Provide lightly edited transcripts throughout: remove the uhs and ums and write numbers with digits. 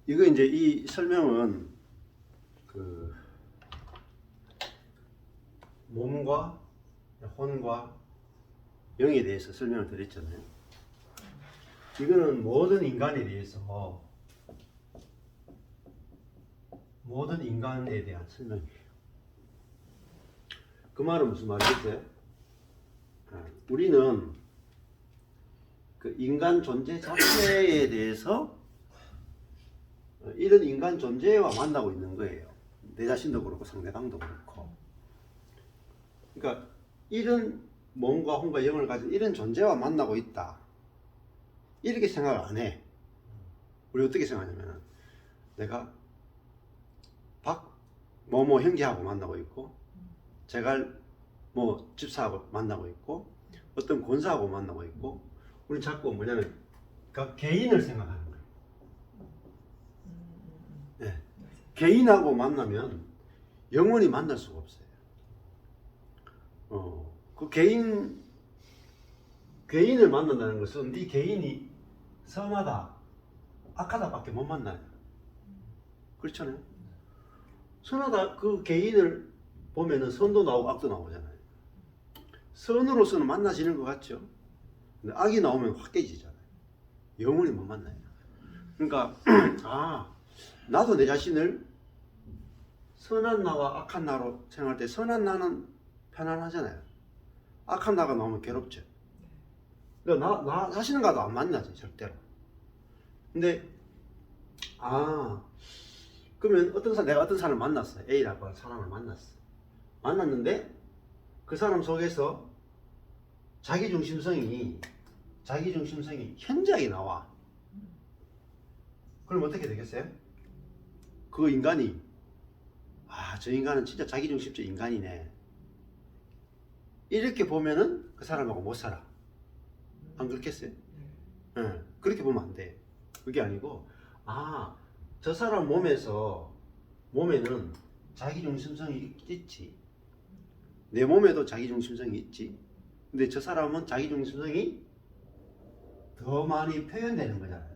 이거 이제 이 설명은 그 몸과 혼과 영에 대해서 설명을 드렸잖아요. 이거는 모든 인간에 대해서 모든 인간에 대한 설명이에요. 그 말은 무슨 말이겠어요? 우리는 그 인간 존재 자체에 대해서 이런 인간 존재와 만나고 있는 거예요. 내 자신도 그렇고 상대방도 그렇고. 그러니까 이런 몸과 혼과 영을 가진 이런 존재와 만나고 있다. 이렇게 생각을 안 해. 우리 어떻게 생각하냐면 내가 박某某형제하고 만나고 있고 제갈 뭐 집사하고 만나고 있고 어떤 권사하고 만나고 있고 우리는 자꾸 뭐냐면 그 개인을 생각하는 거예요. 네. 개인하고 만나면 영원히 만날 수가 없어요. 그 개인을 만난다는 것은 네 개인이 선하다, 악하다 밖에 못 만나요. 그렇잖아요. 선하다 그 개인을 보면은 선도 나오고 악도 나오잖아요. 선으로서는 만나지는 것 같죠. 근데 악이 나오면 확 깨지잖아요. 영원히 못 만나요. 그러니까 나도 내 자신을 선한 나와 악한 나로 생각할 때 선한 나는 편안하잖아요. 악한 나가 나오면 괴롭죠. 그러니까 나 자신과도 안 만나지 절대로. 근데 그러면 내가 어떤 사람을 만났어. A라고 하는 사람을 만났는데 그 사람 속에서 자기중심성이 현저하게 나와. 그럼 어떻게 되겠어요? 그 인간이 저 인간은 진짜 자기중심적 인간이네. 이렇게 보면은 그 사람하고 못 살아. 안 그렇겠어요? 그렇게 보면 안 돼. 그게 아니고 저 사람 몸에는 자기중심성이 있지. 내 몸에도 자기중심성이 있지. 근데 저 사람은 자기중심성이 더 많이 표현되는 거잖아요.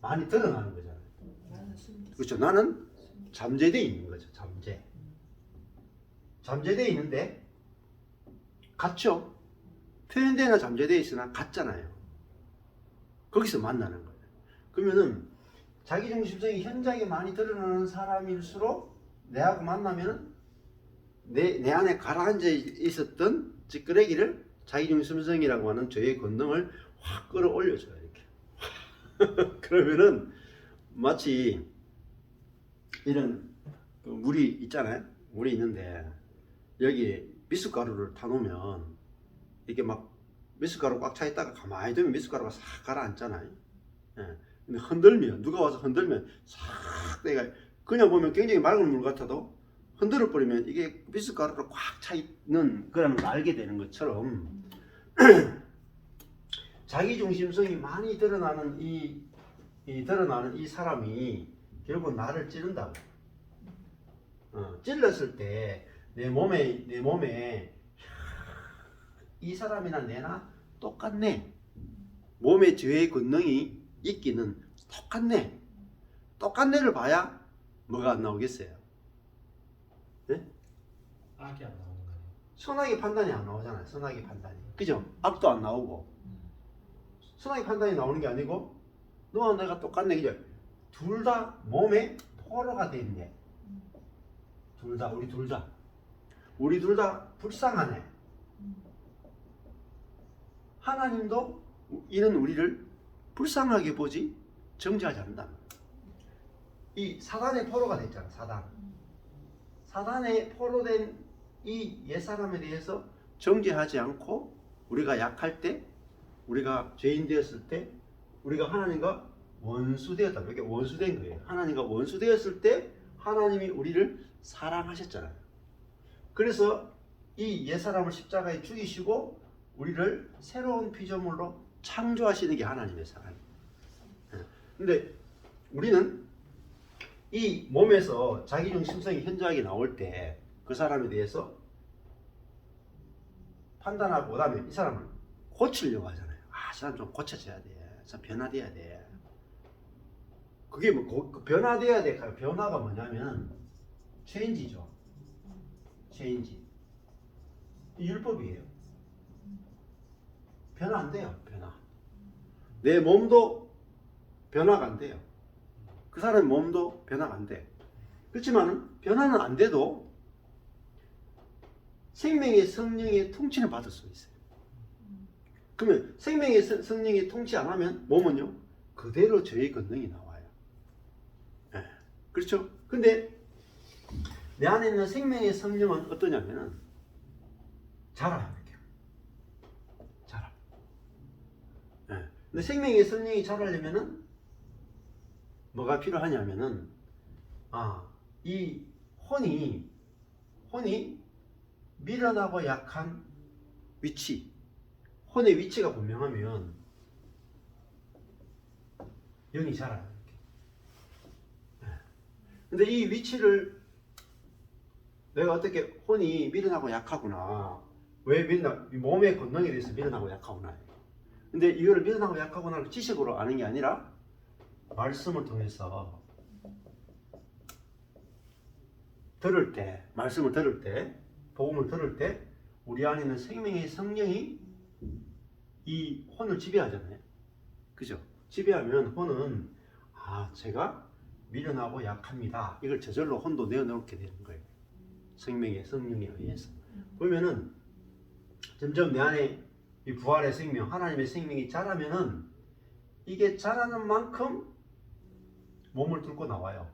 많이 드러나는 거잖아요. 그렇죠. 나는 잠재되어 있는 거죠. 잠재되어 있는데 같죠? 표현되나 잠재되어 있으나 같잖아요. 거기서 만나는 거예요. 그러면은 자기중심성이 현저하게 많이 드러나는 사람일수록 내하고 만나면은 내 안에 가라앉아 있었던 찌끄레기를 자기중심성이라고 하는 죄의 권능을 확 끌어올려줘요. 이렇게. 그러면은 마치 이런 물이 있잖아요. 물이 있는데 여기 미숫가루를 타놓으면 이게 막 미숫가루 꽉 차 있다가 가만히 두면 미숫가루가 싹 가라앉잖아요. 근데 흔들면 누가 와서 흔들면 싹 내가 그냥 보면 굉장히 맑은 물 같아도 흔들어 버리면 이게 미숫가루로 꽉 차 있는 그런 걸 알게 되는 것처럼 자기중심성이 많이 드러나는 이 사람이 결국 나를 찌른다고. 찔렀을 때 내 몸에 이 사람이나 내나 똑같네. 몸에 죄의 권능이 있기는 똑같네. 똑같네를 봐야 뭐가 안 나오겠어요? 네? 악이 안 나오는 거예요. 선악의 판단이 안 나오잖아요. 선악의 판단이. 그죠? 악도 안 나오고. 선악의 판단이 나오는 게 아니고 너와 내가 똑같네. 그죠? 둘 다 몸에 포로가 돼 있네. 우리 둘 다 불쌍하네. 하나님도 이런 우리를 불쌍하게 보지 정죄하지 않는다. 이 사단의 포로가 됐잖아. 사단의 포로된 이 옛사람에 대해서 정죄하지 않고 우리가 약할 때, 우리가 죄인 되었을 때, 우리가 하나님과 원수되었다. 이렇게 원수된 거예요. 하나님과 원수되었을 때 하나님이 우리를 사랑하셨잖아요. 그래서 이 옛사람을 십자가에 죽이시고 우리를 새로운 피조물로 창조하시는 게 하나님의 사랑이에요. 근데 우리는 이 몸에서 자기중심성이 현저하게 나올 때 그 사람에 대해서 판단하고 그다음에 이 사람을 고치려고 하잖아요. 이 사람 좀 고쳐져야 돼. 좀 변화돼야 돼. 그게 뭐 변화돼야 될까요? 변화가 뭐냐면 체인지죠. 체인지. 이 율법이에요. 변화 안 돼요. 변화. 내 몸도 변화가 안 돼요. 그 사람의 몸도 변화가 안 돼. 그렇지만 변화는 안 돼도 생명의 성령의 통치를 받을 수 있어요. 그러면 생명의 성령이 통치 안 하면 몸은요 그대로 저의 권능이 나와요. 네. 그렇죠? 근데 내 안에 있는 생명의 성령은 어떠냐면은 자라요. 이렇게 자라. 네. 근데 생명의 성령이 자라려면은 뭐가 필요하냐면은 이 혼이 미련하고 약한 위치, 혼의 위치가 분명하면 영이 자라요. 이렇게. 근데 이 위치를 내가 어떻게 혼이 미련하고 약하구나. 왜 몸의 권능에 대해서 미련하고 약하구나. 근데 이거를 미련하고 약하구나를 지식으로 아는 게 아니라 말씀을 통해서 말씀을 들을 때, 복음을 들을 때 우리 안에 있는 생명의 성령이 이 혼을 지배하잖아요. 그죠? 지배하면 혼은 제가 미련하고 약합니다. 이걸 저절로 혼도 내어놓게 되는 거예요. 생명의 성령에 의해서. 그러면은 점점 내 안에 이 부활의 생명, 하나님의 생명이 자라면은 이게 자라는 만큼 몸을 뚫고 나와요.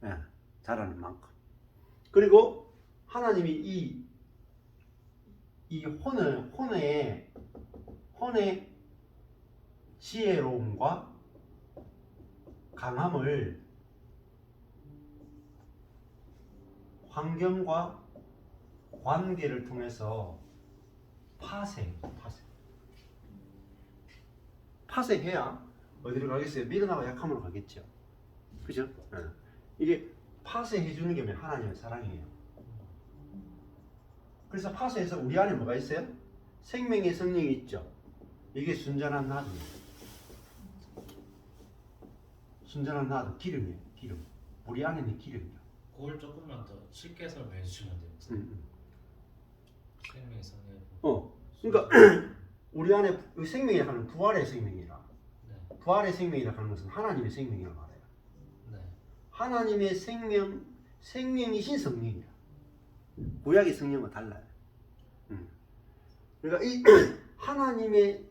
네, 자라는 만큼. 그리고 하나님이 이 혼의 지혜로움과 강함을 환경과 관계를 통해서 파쇄해야 어디로 가겠어요? 미련하고 약함으로 가겠죠. 그죠? 네. 이게 파쇄해 주는 게 하나님의 사랑이에요. 그래서 파쇄해서 우리 안에 뭐가 있어요? 생명의 성령이 있죠. 이게 순전한 나도예요. 순전한 나도, 기름이에요. 기름. 우리 안에 있는 기름이요. 그걸 조금만 더 쉽게 설명해 주시면 돼요. 생명의 성령. 그러니까 우리 안에 생명이 하는 부활의 생명이라. 네. 부활의 생명이라 하는 것은 하나님의 생명이라고 말해요. 네. 하나님의 생명이신 성령이라. 구약의 성령과 달라요. 그러니까 이 하나님의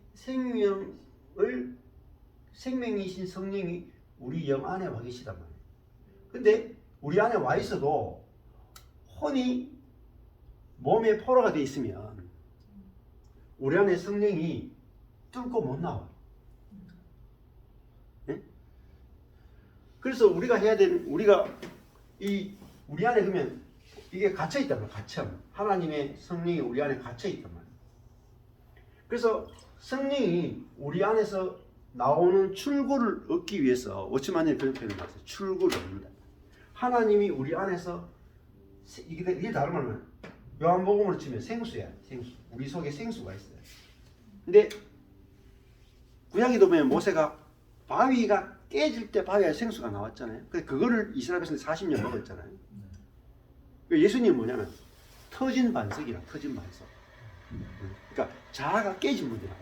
생명이신 성령이 우리 영 안에 와 계시단 말이에요. 근데 우리 안에 와 있어도 혼이 몸에 포로가 되어 있으면 우리 안에 성령이 뚫고 못 나와요. 네? 그래서 우리가 해야 되는, 우리 안에 그러면 이게 갇혀 있단 말이에요. 갇힘. 하나님의 성령이 우리 안에 갇혀 있단 말이에요. 그래서 성령이 우리 안에서 나오는 출구를 얻기 위해서 워치만이 그런 표현을 봤어요. 출구를 얻는다. 하나님이 우리 안에서 이게 다른 말은 요한복음으로 치면 생수야. 생수. 우리 속에 생수가 있어요. 근데 구약에도 보면 모세가 바위가 깨질 때 바위에 생수가 나왔잖아요. 그거를 이스라엘 백성들이 40년 먹었잖아요. 예수님은 뭐냐면 터진 반석이라. 터진 반석. 그러니까 자아가 깨진 분이라.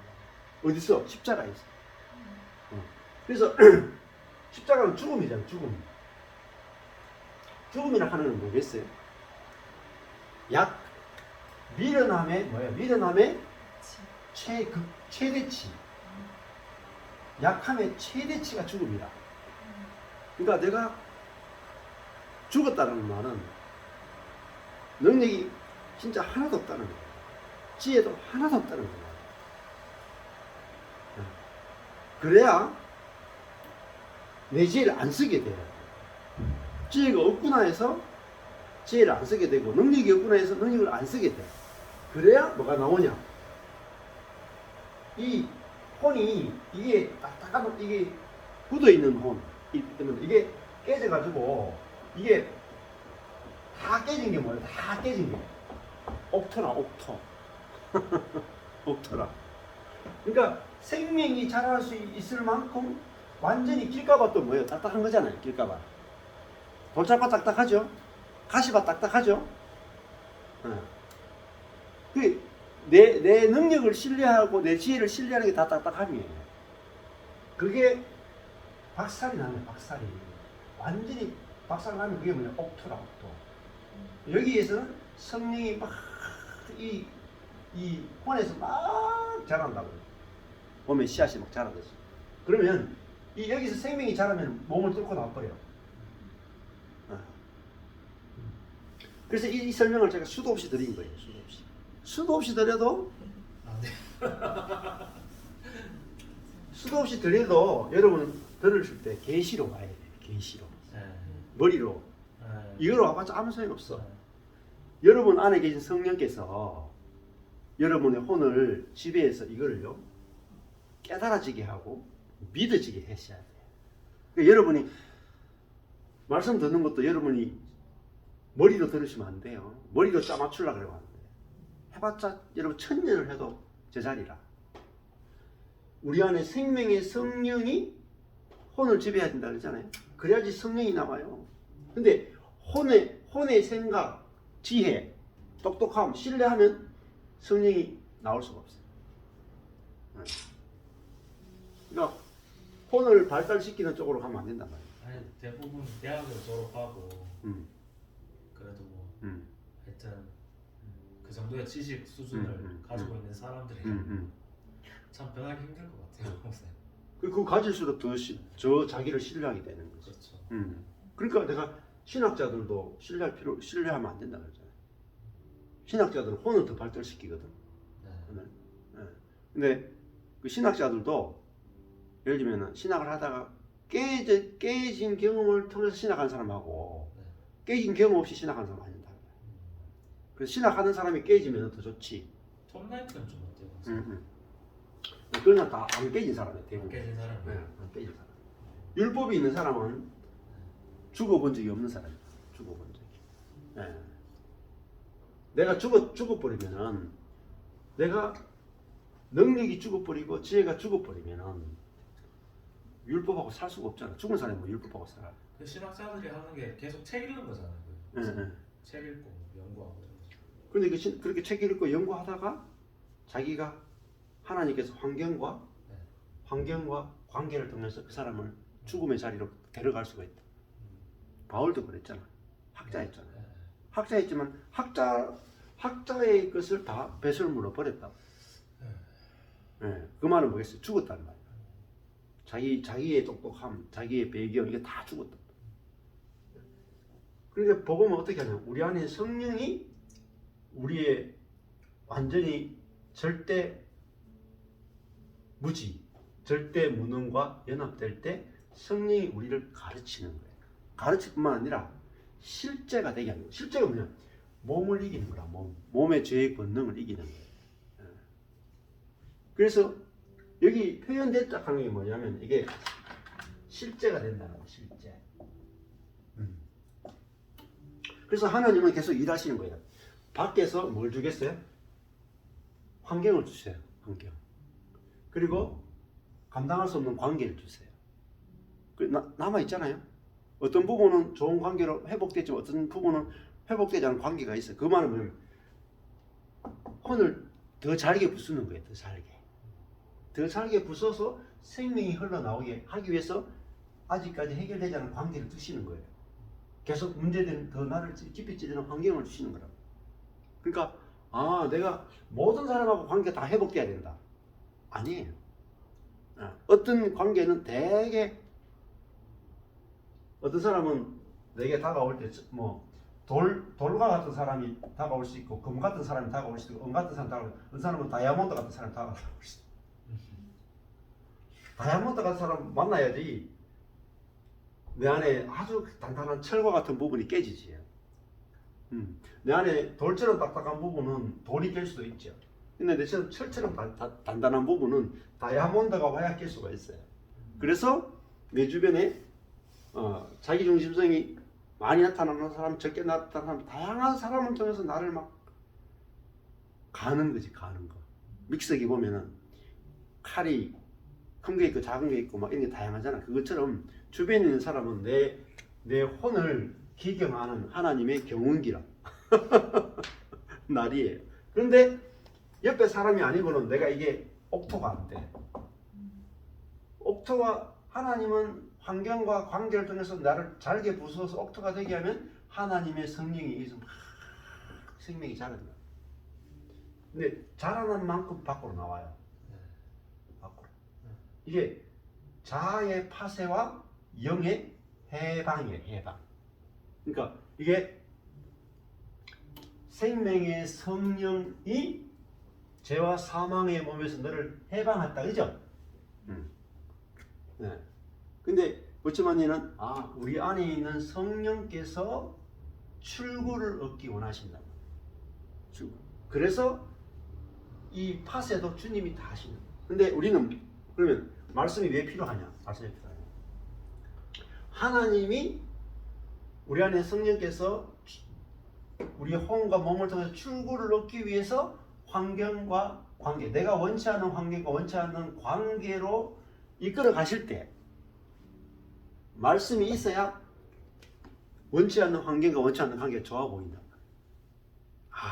어디서? 십자가에 있어. 그래서 십자가는 죽음이잖아요. 죽음이라 하는 건 뭐겠어요? 미련함의 뭐예요? 미련함의 최대치. 약함의 최대치가 죽음이라. 그러니까 내가 죽었다는 말은 능력이 진짜 하나도 없다는 거예요. 지혜도 하나도 없다는 거예요. 그래야 내 지혜를 안 쓰게 돼요. 지혜가 없구나 해서 지혜를 안 쓰게 되고, 능력이 없구나 해서 능력을 안 쓰게 돼요. 그래야 뭐가 나오냐? 이 혼이 이게 딱딱한 이게 굳어 있는 혼, 이게 깨져가지고 이게 다 깨진 게 뭐예요? 다 깨진 게 옥토라, 옥토. 옥토라. 그러니까 생명이 자랄 수 있을 만큼 완전히 길가봐 또 뭐예요? 딱딱한 거잖아요. 길가봐. 돌짝바 딱딱하죠? 가시바 딱딱하죠? 내 능력을 신뢰하고 내 지혜를 신뢰하는 게 다 딱딱함이에요. 그게 박살이 나면 박살이. 완전히 박살 나면 그게 뭐냐? 옥토라, 옥토. 여기에서는 성령이 막 이 혼에서 막 자란다고. 보면 씨앗이 막 자라듯이. 그러면 여기서 생명이 자라면 몸을 뚫고 나버려. 그래서 이 설명을 제가 수도 없이 드린 거예요. 수도 없이. 수도 없이 드려도 안 돼. 수도 없이 드려도 여러분 들으실 때 계시로 와야 돼요. 계시로. 네. 머리로. 네. 이거로 와봤자 아무 소용 없어. 네. 여러분 안에 계신 성령께서 여러분의 혼을 지배해서 이거를요 깨달아지게 하고 믿어지게 하셔야 돼요. 그러니까 여러분이 말씀 듣는 것도 여러분이 머리로 들으시면 안 돼요. 머리로 짜맞추려고 그러면 안 돼요. 해봤자 여러분 1000년을 해도 제자리라. 우리 안에 생명의 성령이 혼을 지배해야 된다 그러잖아요. 그래야지 성령이 나와요. 근데 혼의 생각, 지혜, 똑똑함, 신뢰하면 성령이 나올 수가 없어요. 그러니까 혼을 발달시키는 쪽으로 가면 안 된단 말이에요. 아니 대부분 대학을 졸업하고 그래도 뭐 하여튼 그 정도의 지식 수준을 가지고 있는 사람들이 참 변하기 힘들 것 같아요. 그거 가질수록 더 자기를 신뢰하게 되는 거죠. 그렇죠. 그러니까 내가 신학자들도 신뢰하면 안 된다 그러잖아요. 신학자들은 혼을 더 발달시키거든. 네. 근데 그 신학자들도 예를 들면 신학을 하다가 깨진 경험을 통해서 신학하는 사람하고 네. 깨진 경험 없이 신학하는 사람 아니다. 그래서 신학하는 사람이 깨지면 더 좋지. 톰 라이트는 좀 어때요? 그러나 다 안 깨진 사람이에요. 대부분. 깨진 사람이. 안 깨진 사람. 율법이 있는 사람은 죽어본 적이 없는 사람이에요. 죽어본 적이. 내가 죽어버리면은 내가 능력이 죽어버리고 지혜가 죽어버리면은 율법하고 살 수가 없잖아. 죽은 사람이 뭐 율법하고 살아. 그 신학자들이 하는 게 계속 책 읽는 거잖아요. 책 읽고 연구하고 이런 거죠. 그런데 그렇게 책 읽고 연구하다가 자기가 하나님께서 환경과 관계를 통해서 그 사람을 죽음의 자리로 데려갈 수가 있다. 바울도 그랬잖아. 학자였잖아. 학자였지만 학자의 것을 다 배설물로 버렸다. 그 말은 뭐겠어요? 죽었다는 말이야. 자기의 똑똑함, 자기의 배경 이게 다 죽었다. 그러니까 복음은 어떻게 하냐? 우리 안에 성령이 우리의 완전히 절대 무지, 절대 무능과 연합될 때 성령이 우리를 가르치는 거예요. 가르칠 뿐만 아니라 실제가 되게 하는 거예요. 실제가 뭐냐? 몸을 이기는 거라. 몸의 죄의 본능을 이기는 거예요. 그래서 여기 표현됐다 하는 게 뭐냐면 이게 실제가 된다는 거예요. 실제. 그래서 하나님은 계속 일하시는 거예요. 밖에서 뭘 주겠어요? 환경을 주세요. 환경. 그리고 감당할 수 없는 관계를 주세요. 남아있잖아요. 어떤 부분은 좋은 관계로 회복됐지만 어떤 부분은 회복되지 않은 관계가 있어요. 그 말은 뭐냐면 혼을 더 잘게 부수는 거예요. 더 잘게 부숴서 생명이 흘러나오게 하기 위해서 아직까지 해결되지 않은 관계를 두시는 거예요. 계속 문제된 더 나를 깊이 찌르는 환경을 주시는 거라고. 그러니까 내가 모든 사람하고 관계 다 회복돼야 된다. 아니에요. 어떤 관계는 되게 어떤 사람은 내게 다가올 때 뭐 돌과 같은 사람이 다가올 수 있고 금 같은 사람이 다가올 수 있고 은 같은 사람이 다가올 수 있고 어떤 사람은 다이아몬드 같은 사람이 다가올 수 있고 다이아몬드 같은 사람 만나야지 내 안에 아주 단단한 철과 같은 부분이 깨지지. 내 안에 돌처럼 딱딱한 부분은 돌이 깰 수도 있죠. 근데 내처럼 철처럼 단단한 부분은 다이아몬드가 와야 깰 수가 있어요. 그래서 내 주변에 자기중심성이 많이 나타나는 사람, 적게 나타나는 사람, 다양한 사람을 통해서 나를 막 가는 거지, 가는 거. 믹서기 보면은 칼이 큰 게 있고 작은 게 있고 막 이런 게 다양하잖아. 그것처럼 주변에 있는 사람은 내 혼을 기경하는 하나님의 경운기라 날이에요. 그런데 옆에 사람이 아니고는 내가 이게 옥토가 안 돼. 옥토와 하나님은 환경과 관계를 통해서 나를 잘게 부수어서 옥토가 되게 하면 하나님의 성령이 여기서 막 생명이 자라는 거야. 근데 자라는 만큼 밖으로 나와요. 밖으로. 이게 자아의 파쇄와 영의 해방이에요. 해방. 그러니까 이게 생명의 성령이 죄와 사망의 몸에서 너를 해방했다. 그죠? 네. 근데 어쩌면이는 우리 안에 있는 성령께서 출구를 얻기 원하신다. 출구. 그래서 이 파쇄도 주님이 다 하시는. 근데 우리는 그러면 말씀이 왜 필요하냐? 말씀이 필요하냐? 하나님이 우리 안에 성령께서 우리 혼과 몸을 통해서 출구를 얻기 위해서 환경과 관계, 내가 원치 않는 환경과 원치 않는 관계로 이끌어 가실 때 말씀이 있어야 원치 않는 환경과 원치 않는 관계가 좋아 보인다.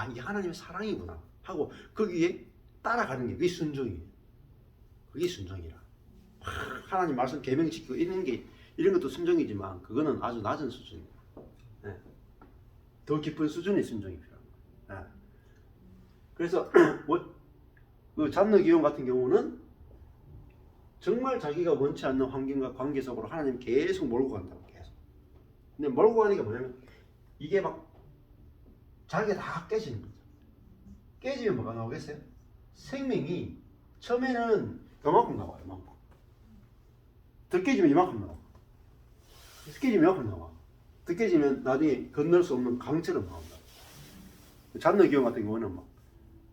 이게 하나님의 사랑이구나 하고 거기에 따라가는 게 그게 순종이에요. 그게 순종이라. 하나님 말씀 계명 지키고 이런 것도 순종이지만 그거는 아주 낮은 수준이에요. 네. 더 깊은 수준의 순종이 필요한 거예요. 네. 그래서 그 잡느기용 같은 경우는 정말 자기가 원치 않는 환경과 관계 속으로 하나님 계속 몰고 간다고. 계속. 근데 몰고 가니까 뭐냐면 이게 막 자기가 다 깨지는 거죠. 깨지면 뭐가 나오겠어요? 생명이 처음에는 요만큼 나와요. 요만큼. 더 깨지면 이만큼 나와. 더 깨지면 이만큼 나와. 더 깨지면 나중에 건널 수 없는 강처럼 나온다. 잡느기용 같은 경우는 막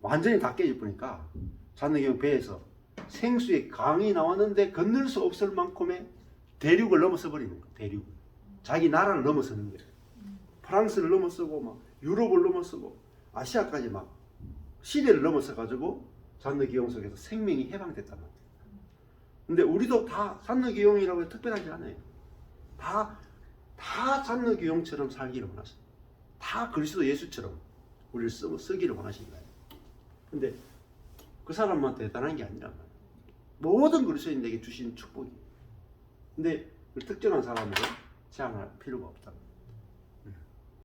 완전히 다 깨질 보니까 잡느기용 배에서 생수의 강이 나왔는데 건널 수 없을 만큼의 대륙을 넘어서 버리는 거예요. 대륙. 자기 나라를 넘어서는 거예요. 프랑스를 넘어서고 막 유럽을 넘어서고 아시아까지 막 시대를 넘어서 가지고 잡느기용 속에서 생명이 해방됐단 말이에요. 근데 우리도 다 잡느기용이라고 특별하지 않아요. 다 잡느기용처럼 살기를 원하셔요. 다 그리스도 예수처럼 우리를 쓰기를 원하신 거예요. 근데 그 사람만 대단한 게 아니란 말이에요. 모든 그리스도인에게 주신 축복이에요. 근데 특정한 사람으로 제한할 필요가 없다.